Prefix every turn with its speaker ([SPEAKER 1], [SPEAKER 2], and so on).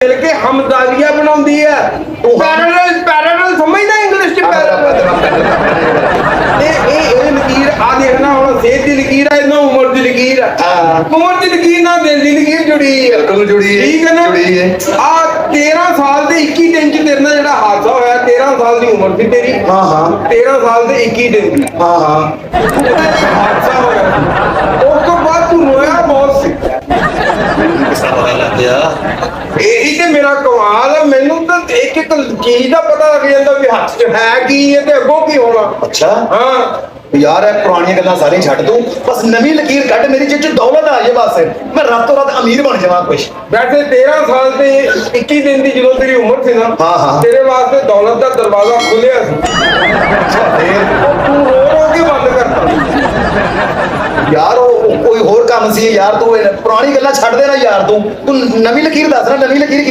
[SPEAKER 1] मिल के हमदालिया बनाउंदी है पैरेलल समझदा इंग्लिश च पैरेलल लकीर आ देखना हुण सेहत दी लकीर है ना उम्र दी लकीर है उम्र दी लकीर ना दिल दी लकीर जुड़ी है
[SPEAKER 2] बिल्कुल जुड़ी है
[SPEAKER 1] ठीक है ना
[SPEAKER 2] जुड़ी है
[SPEAKER 1] आ 13 साल दे 21 दिन च तेरे नाल जेड़ा हादसा होया 13 साल दी उम्र थी तेरी
[SPEAKER 2] हाँ हाँ
[SPEAKER 1] 13 साल दे 21 दिन दी
[SPEAKER 2] हाँ हाँ
[SPEAKER 1] हादसा होया उस तो बाद तू रोया बहुत सी
[SPEAKER 2] किसा पता लग गया
[SPEAKER 1] यही ते मेरा कमाल है मैनू तो एक एक चीज का पता लग जाता भी हाथ च है की है ते अगों की होना
[SPEAKER 2] अच्छा
[SPEAKER 1] हाँ
[SPEAKER 2] यार है पुरानी गल्लां सारी छੱਡ दूं बस नवी लकीर कट मेरी जेब च दौलत आ जाए बस मैं रातों रात अमीर बन जावां कुछ
[SPEAKER 1] वैसे 13 साल से 21 दिन की जो तेरी उम्र थी ना
[SPEAKER 2] हाँ, हाँ।
[SPEAKER 1] तेरे वास्ते दौलत का दरवाजा खुलिया सी
[SPEAKER 2] अच्छा फिर
[SPEAKER 1] तू रो रो के बंद करता
[SPEAKER 2] यार कोई होर काम सी यार तू पुरानी गल्लां छੱਡ दे ना यार तू नवी लकीर दस ना नवी लकीर